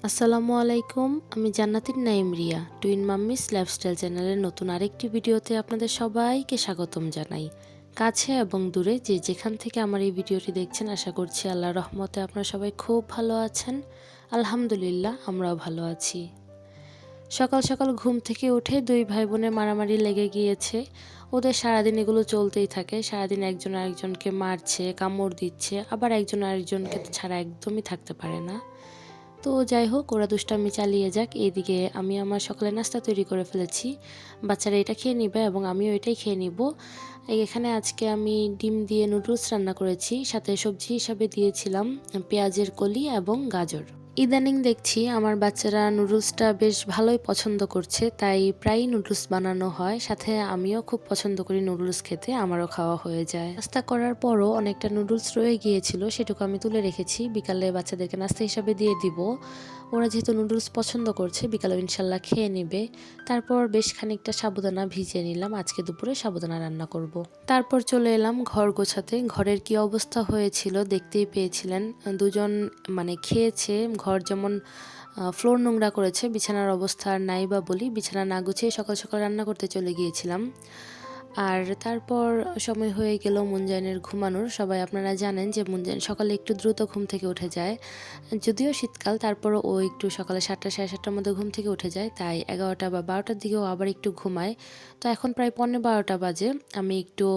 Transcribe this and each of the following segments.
আসসালামু আলাইকুম। আমি জান্নাতুন Naim Riya. Twin mummies lifestyle চ্যানেলের নতুন আরেকটি ভিডিওতে আপনাদের সবাইকে স্বাগতম জানাই। কাছে এবং দূরে যে যেখান থেকে আমার এই ভিডিওটি দেখছেন, আশা করছি আল্লাহর রহমতে আপনারা সবাই খুব ভালো আছেন। আলহামদুলিল্লাহ, আমরাও ভালো আছি। সকাল সকাল ঘুম থেকে উঠে দুই ভাই বোনের মারামারি লেগে গিয়েছে। ওদের সারাদিন এগুলো চলতেই থাকে। সারাদিন একজন আরেকজনকে মারছে, কামড় দিচ্ছে, আবার একজন আরেকজনকে ছাড়া একদমই থাকতে পারে না। তো যাই হোক, ওরা দুষ্টামি চালিয়ে যাক। এইদিকে আমি আমার সকালে নাস্তা তৈরি করে ফেলেছি। বাচ্চারা এটা খেয়ে নিবে এবং আমিও এটাই খেয়ে নিব। এখানে আজকে আমি ডিম দিয়ে নুডলস রান্না করেছি, সাথে সবজি হিসাবে দিয়েছিলাম পেঁয়াজের কলি এবং গাজর। ইদানিং দেখছি আমার বাচ্চারা নুডলসটা বেশ ভালোই পছন্দ করছে, তাই প্রায়ই নুডলস বানানো হয়। সাথে আমিও খুব পছন্দ করি নুডলস খেতে, আমারও খাওয়া হয়ে যায়। নাস্তা করার পরও অনেকটা নুডলস রয়ে গিয়েছিল, সেটুকু আমি তুলে রেখেছি, বিকালে বাচ্চাদেরকে নাস্তা হিসাবে দিয়ে দিব। ওরা যেহেতু নুডলস পছন্দ করছে, বিকালে ইনশাল্লাহ খেয়ে নেবে। তারপর বেশ খানিকটা সাবুদানা ভিজিয়ে নিলাম, আজকে দুপুরে সাবুদানা রান্না করব। তারপর চলে এলাম ঘর গোছাতে। ঘরের কি অবস্থা হয়েছিল দেখতেই পেয়েছিলেন। দুজন খেয়েছে, ঘর যেমন ফ্লোর নোংরা করেছে, বিছানার অবস্থা আর নাই বা বলি। বিছানা না গুছিয়ে সকাল সকাল রান্না করতে চলে গিয়েছিলাম। আর তারপর সময় হয়ে গেল মুনজাইনের ঘুমানোর। সবাই আপনারা জানেন যে মুনজাইন সকালে একটু দ্রুত ঘুম থেকে উঠে যায়। যদিও শীতকাল, তারপরও ও একটু সকালে 7টা সাড়ে 7টার মধ্যে ঘুম থেকে উঠে যায়, তাই 11টা বা 12টার দিকেও আবার একটু ঘুমায়। তো এখন প্রায় 11:15 বাজে। আমি একটু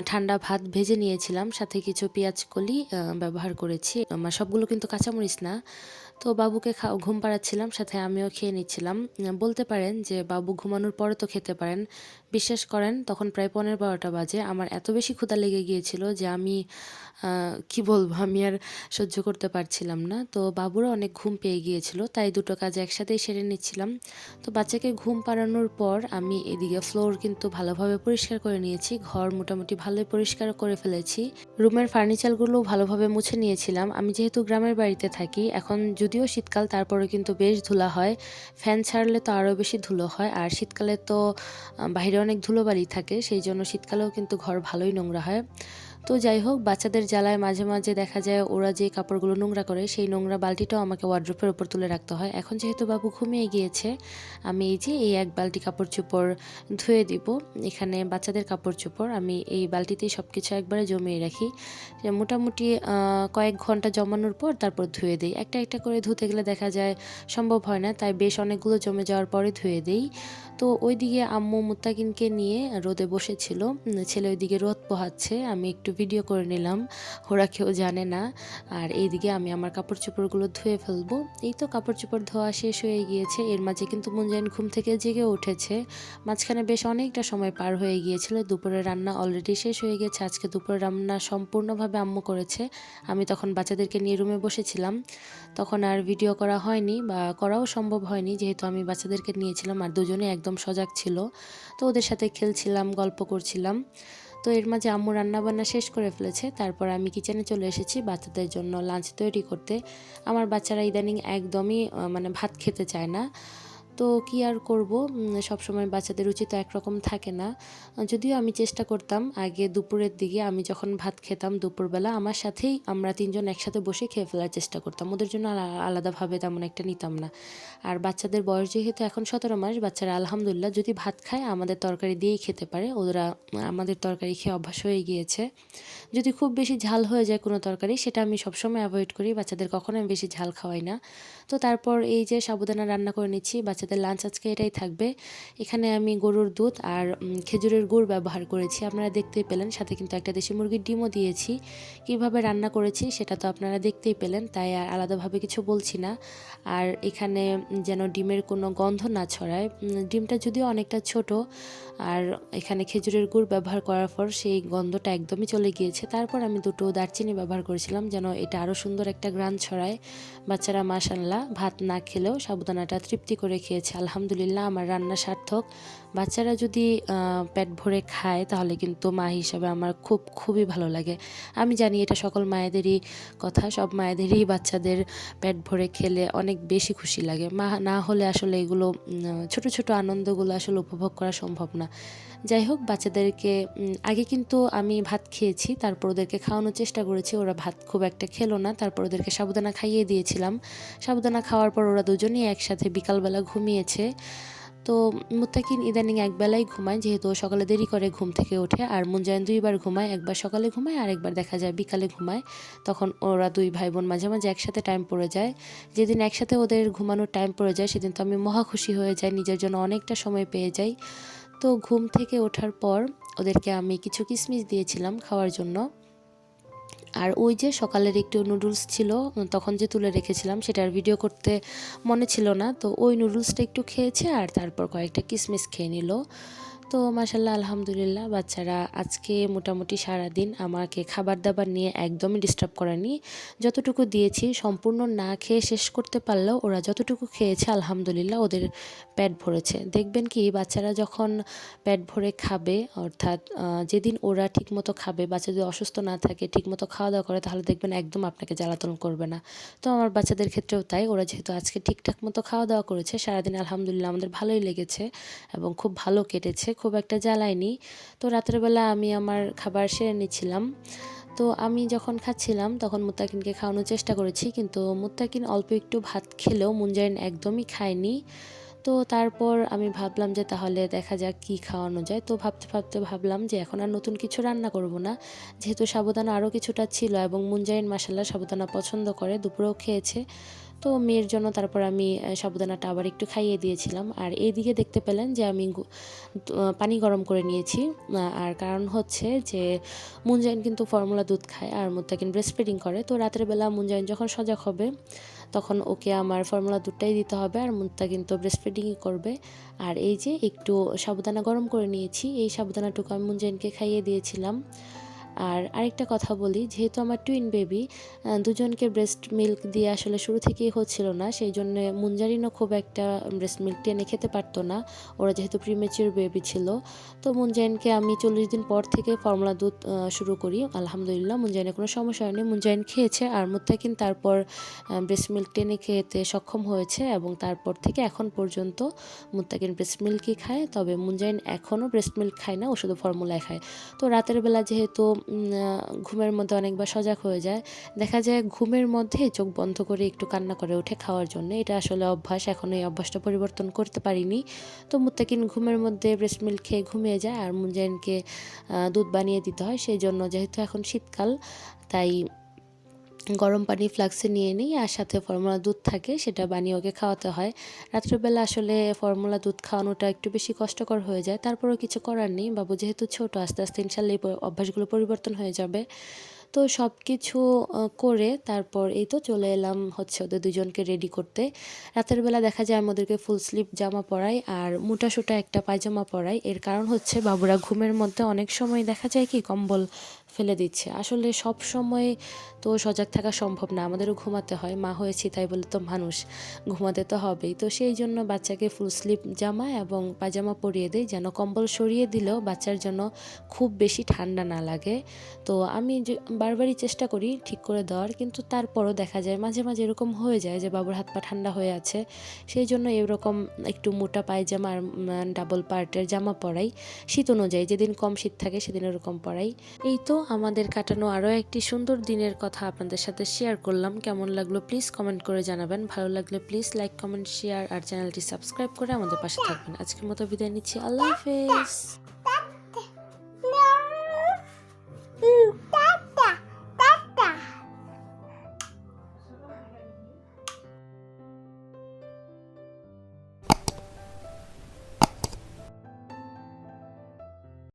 ঠান্ডা ভাত ভেজে নিয়েছিলাম, সাথে কিছু পেঁয়াজ কলি ব্যবহার করেছি। আমার সবগুলো কিন্তু কাঁচামরিচ না। তো বাবুকে ঘুম পাড়াচ্ছিলাম, সাথে আমিও খেয়ে নিচ্ছিলাম। বলতে পারেন যে বাবু ঘুমানোর পরে তো খেতে পারেন। বিশ্বাস করেন, তখন প্রায় 11:15 বাজে। আমার এত বেশি ক্ষুধা লেগে গিয়েছিল যে আমি কি বলবো, আমি আর সহ্য করতে পারছিলাম না। তো বাবুরও অনেক ঘুম পেয়ে গিয়েছিল, তাই দুটো কাজ একসাথেই সেরে নিচ্ছিলাম। তো বাচ্চাকে ঘুম পাড়ানোর পর আমি এদিকে ফ্লোর কিন্তু ভালোভাবে পরিষ্কার করে নিয়েছি। ঘর মোটামুটি ভালোই পরিষ্কার করে ফেলেছি। রুমের ফার্নিচারগুলো ভালোভাবে মুছে নিয়েছিলাম। আমি যেহেতু গ্রামের বাড়িতে থাকি, এখন যদিও শীতকাল, তারপরে কিন্তু বেশ ধুলা হয়। ফ্যান ছাড়লে তো আরও বেশি ধুলো হয়, আর শীতকালে তো বাইরে অনেক ধুলোবালি থাকে, সেই জন্য শীতকালেও কিন্তু ঘর ভালোই নোংরা হয়। তো যাই হোক, বাচ্চাদের জ্বালায় মাঝে মাঝে দেখা যায় ওরা যে কাপড়গুলো নোংরা করে, সেই নোংরা বালতিটাও আমাকে ওয়ার্ড্রোপের উপর তুলে রাখতে হয়। এখন যেহেতু বাবু ঘুমিয়ে গিয়েছে, আমি এই এক বালতি কাপড় চোপড় ধুয়ে দিব। এখানে বাচ্চাদের কাপড় চোপড় আমি এই বালতিতেই সব কিছু একবারে জমিয়ে রাখি। মোটামুটি কয়েক ঘন্টা জমানোর পর তারপর ধুয়ে দিই। একটা একটা করে ধুতে গেলে দেখা যায় সম্ভব হয় না, তাই বেশ অনেকগুলো জমে যাওয়ার পরে ধুয়ে দিই। তো ওইদিকে আম্মু মুত্তাকিনকে নিয়ে রোদে বসেছিল। ছেলে ওইদিকে রোদ পোহাচ্ছে, আমি একটু ভিডিও করে নিলাম, ওরা কেউ জানে না। আর এইদিকে আমি আমার কাপড় চোপড়গুলো ধুয়ে ফেলবো। এই তো কাপড় চোপড় ধোয়া শেষ হয়ে গিয়েছে। এর মাঝে কিন্তু মুনজাইন ঘুম থেকে জেগে উঠেছে। মাঝখানে বেশ অনেকটা সময় পার হয়ে গিয়েছিল। দুপুরের রান্না অলরেডি শেষ হয়ে গেছে। আজকে দুপুরের রান্না সম্পূর্ণভাবে আম্মু করেছে। আমি তখন বাচ্চাদেরকে নিয়ে রুমে বসেছিলাম, তখন আর ভিডিও করা হয়নি বা করাও সম্ভব হয়নি, যেহেতু আমি বাচ্চাদেরকে নিয়েছিলাম আর দুজনে একদম সজাগ ছিল। তো ওদের সাথে খেলছিলাম, গল্প করছিলাম। তো এর মাঝে আম্মু রান্নাবান্না শেষ করে ফেলেছে। তারপর আমি কিচেনে চলে এসেছি বাচ্চাদের জন্য লাঞ্চ তৈরি করতে। আমার বাচ্চারা ইদানিং একদমই ভাত খেতে চায় না। তো কি আর করব, সবসময় বাচ্চাদের রুচি তো একরকম থাকে না। যদিও আমি চেষ্টা করতাম আগে দুপুরের দিকে, আমি যখন ভাত খেতাম দুপুরবেলা, আমার সাথেই আমরা তিনজন একসাথে বসে খেয়ে ফেলার চেষ্টা করতাম, ওদের জন্য আলাদাভাবে তেমন একটা নিতাম না। আর বাচ্চাদের বয়স যেহেতু এখন 17 মাস, বাচ্চারা আলহামদুলিল্লাহ যদি ভাত খায় আমাদের তরকারি দিয়েই খেতে পারে। ওরা আমাদের তরকারি খেয়ে অভ্যাস হয়ে গিয়েছে। যদি খুব বেশি ঝাল হয়ে যায় কোনো তরকারি, সেটা আমি সবসময় অ্যাভয়েড করি, বাচ্চাদের কখনো আমি বেশি ঝাল খাওয়াই না। তো তারপর এই যে সাবুদানা রান্না করে নিচ্ছি, বাচ্চাদের লাঞ্চ আজকে এটাই থাকবে। এখানে আমি গরুর দুধ আর খেজুরের গুড় ব্যবহার করেছি, আপনারা দেখতেই পেলেন। সাথে কিন্তু একটা দেশি মুরগির ডিমও দিয়েছি। কিভাবে রান্না করেছি সেটা তো আপনারা দেখতেই পেলেন, তাই আর আলাদাভাবে কিছু বলছি না। আর এখানে যেন ডিমের কোনো গন্ধ না ছড়ায়, ডিমটা যদিও অনেকটা ছোট, আর এখানে খেজুরের গুড় ব্যবহার করার পর সেই গন্ধটা একদমই চলে গিয়েছে। তারপর আমি দুটো দারচিনি ব্যবহার করেছিলাম, যেন এটা আরও সুন্দর একটা ঘ্রাণ ছড়ায়। বাচ্চারা মাশাআল্লাহ ভাত না খেলেও সাবুদানাটা তৃপ্তি করে খেয়েছে। আলহামদুলিল্লাহ, আমার রান্না সার্থক। বাচ্চারা যদি পেট ভরে খায় তাহলে কিন্তু মা হিসাবে আমার খুবই ভালো লাগে। আমি জানি এটা সকল মায়েদেরই কথা, সব মায়েদেরই বাচ্চাদের পেট ভরে খেলে অনেক বেশি খুশি লাগে। মা না হলে আসলে এগুলো ছোট ছোট আনন্দগুলো আসলে উপভোগ করা সম্ভব না। যাই হোক, বাচ্চাদেরকে আগে কিন্তু আমি ভাত খেয়েছি, তারপর ওদেরকে খাওয়ানোর চেষ্টা করেছি। ওরা ভাত খুব একটা খেলো না, তারপর ওদেরকে সাবুদানা খাইয়ে দিয়েছিলাম। সাবুদানা খাওয়ার পর ওরা দুজনেই একসাথে বিকালবেলা ঘুমিয়েছে। তো মুত্তাকিন ইদানিং একবেলাই ঘুমায়, যেহেতু সকালে দেরি করে ঘুম থেকে ওঠে। আর মুনজাইন 2 বার ঘুমায়, একবার সকালে ঘুমায় আর একবার দেখা যায় বিকালে ঘুমায়। তখন ওরা 2 ভাই বোন মাঝে মাঝে একসাথে টাইম পড়ে যায়। যেদিন একসাথে ওদের ঘুমানোর টাইম পড়ে যায় সেদিন তো আমি মহা খুশি হয়ে যাই, নিজের জন্য অনেকটা সময় পেয়ে যাই। তো ঘুম থেকে ওঠার পর ওদেরকে আমি কিছু কিশমিশ দিয়েছিলাম খাওয়ার জন্য। আর ওই যে সকালের একটু নুডলস ছিল তখন যে তুলে রেখেছিলাম, সেটার ভিডিও করতে মনে ছিল না, তো ওই নুডলসটা একটু খেয়েছে আর তারপর কয়েকটা কিশমিশ খেয়ে নিল। তো মাশাল্লাহ আলহামদুলিল্লাহ, বাচ্চারা আজকে মোটামুটি সারাদিন আমাকে খাবার দাবার নিয়ে একদমই ডিস্টার্ব করেনি। যতটুকু দিয়েছি সম্পূর্ণ না খেয়ে শেষ করতে পারলেও ওরা যতটুকু খেয়েছে আলহামদুলিল্লাহ ওদের পেট ভরেছে। দেখবেন কি, বাচ্চারা যখন পেট ভরে খাবে, অর্থাৎ যেদিন ওরা ঠিকমতো খাবে, বাচ্চা যদি অসুস্থ না থাকে, ঠিকমতো খাওয়া দাওয়া করে, তাহলে দেখবেন একদম আপনাকে জ্বালাতন করবে না। তো আমার বাচ্চাদের ক্ষেত্রেও তাই, ওরা যেহেতু আজকে ঠিকঠাক মতো খাওয়া দাওয়া করেছে, সারাদিন আলহামদুলিল্লাহ আমাদের ভালোই লেগেছে এবং খুব ভালো কেটেছে, খুব একটা জ্বালায়নি। তো রাতের বেলা আমি আমার খাবার সেরে নিচ্ছিলাম। তো আমি যখন খাচ্ছিলাম তখন মুত্তাকিনকে খাওয়ানোর চেষ্টা করেছি, কিন্তু মুত্তাকিন অল্প একটু ভাত খেলেও মুনজাইন একদমই খায়নি। তো তারপর আমি ভাবলাম যে তাহলে দেখা যাক কি খাওয়ানো যায়। তো ভাবতে ভাবতে ভাবলাম যে এখন আর নতুন কিছু রান্না করব না, যেহেতু সাবুদানা আরও কিছুটা ছিল এবং মুনজাইন মাসাল্লাহ সাবুদানা পছন্দ করে, দুপুরেও খেয়েছে। তো মেয়ের জন্য তারপর আমি সাবুদানাটা আবার একটু খাইয়ে দিয়েছিলাম। আর এইদিকে দেখতে পেলেন যে আমি পানি গরম করে নিয়েছি। আর কারণ হচ্ছে যে মুনজাইন কিন্তু ফর্মুলা দুধ খায় আর মুত্তাকিন ব্রেস্ট ফিডিং করে। তো রাতের বেলা মুনজাইন যখন সজাগ হবে তখন ওকে আমার ফর্মুলা দুধটাই দিতে হবে, আর মুত্তাকিন তো ব্রেস্ট ফিডিংই করবে। আর এই যে একটু সাবুদানা গরম করে নিয়েছি, এই সাবুদানাটুকু আমি মুনজাইনকে খাইয়ে দিয়েছিলাম। আর আরেকটা কথা বলি, যেহেতু আমার টুইন বেবি, দুজনকে ব্রেস্ট মিল্ক দিয়ে আসলে শুরু থেকেই হচ্ছিল না, সেই জন্য মুনজারিনও খুব একটা ব্রেস্ট মিল্ক টেনে খেতে পারতো না, ওরা যেহেতু প্রিমেচিউর বেবি ছিল। তো মুনজাইনকে আমি 40 দিন পর থেকে ফর্মুলা দুধ শুরু করি। আলহামদুলিল্লাহ মুনজাইনের কোনো সমস্যা হয়নি, মুনজাইন খেয়েছে আর মুত্তাকিন তারপর ব্রেস্ট মিল্ক টেনে খেতে সক্ষম হয়েছে এবং তারপর থেকে এখন পর্যন্ত মুত্তাকিন ব্রেস্ট মিল্কই খায়। তবে মুনজাইন এখনও ব্রেস্ট মিল্ক খায় না, ও শুধু ফর্মুলায় খায়। তো রাতের বেলা যেহেতু ঘুমের মধ্যে অনেকবার সজাগ হয়ে যায়, দেখা যায় ঘুমের মধ্যে চোখ বন্ধ করে একটু কান্না করে ওঠে খাওয়ার জন্য। এটা আসলে অভ্যাস, এখন এই অভ্যাসটা পরিবর্তন করতে পারিনি। তো মুত্তাকিন ঘুমের মধ্যে ব্রেস্ট মিল্ক খেয়ে ঘুমিয়ে যায় আর মুনজাইনকে দুধ বানিয়ে দিতে হয়। সেই জন্য যেহেতু এখন শীতকাল, তাই গরম পানি ফ্লাক্সে নিয়ে নিই আর সাথে ফর্মুলা দুধ থাকে, সেটা বানিয়ে ওকে খাওয়াতে হয়। রাত্রেবেলা আসলে ফর্মুলা দুধ খাওয়ানোটা একটু বেশি কষ্টকর হয়ে যায়, তারপরেও কিছু করার নেই, বাবু যেহেতু ছোট, আস্তে আস্তে ইনশাল্লাহ এই অভ্যাসগুলো পরিবর্তন হয়ে যাবে। তো সব কিছু করে তারপর এই তো চলে এলাম হচ্ছে ওদের দুজনকে রেডি করতে। রাতের বেলা দেখা যায় আমি ওদেরকে ফুল স্লিভ জামা পরাই আর মোটা একটা পায়জামা পরাই। এর কারণ হচ্ছে বাবুরা ঘুমের মধ্যে অনেক সময় দেখা যায় কি কম্বল ফেলে দিচ্ছে। আসলে সব সময় তো সজাগ থাকা সম্ভব না, আমাদেরও ঘুমাতে হয়, মা হয়েছি তাই বলে তো মানুষ, ঘুমাতে তো হবেই। তো সেই জন্য বাচ্চাকে ফুল স্লিভ জামা এবং পায়জামা পরিয়ে দেই, যেন কম্বল সরিয়ে দিলেও বাচ্চার জন্য খুব বেশি ঠান্ডা না লাগে। তো আমি বারবারই চেষ্টা করি ঠিক করে দেওয়ার, কিন্তু তারপরও দেখা যায় মাঝে মাঝে এরকম হয়ে যায় যে বাবুর হাত পা ঠান্ডা হয়ে আছে, সেই জন্য এরকম একটু মোটা পায়জামা আর ডাবল পার্টের জামা পরাই। শীত অনুযায়ী, যেদিন কম শীত থাকে সেদিন এরকম পরাই। এই তো আমাদের কাটানো আরও একটি সুন্দর দিনের কথা আপনাদের সাথে শেয়ার করলাম। কেমন লাগলো প্লিজ কমেন্ট করে জানাবেন, ভালো লাগলে প্লিজ লাইক কমেন্ট শেয়ার আর চ্যানেলটি সাবস্ক্রাইব করে আমাদের পাশে থাকবেন। আজকের মতো বিদায় নিচ্ছি, আল্লাহ হাফেজ।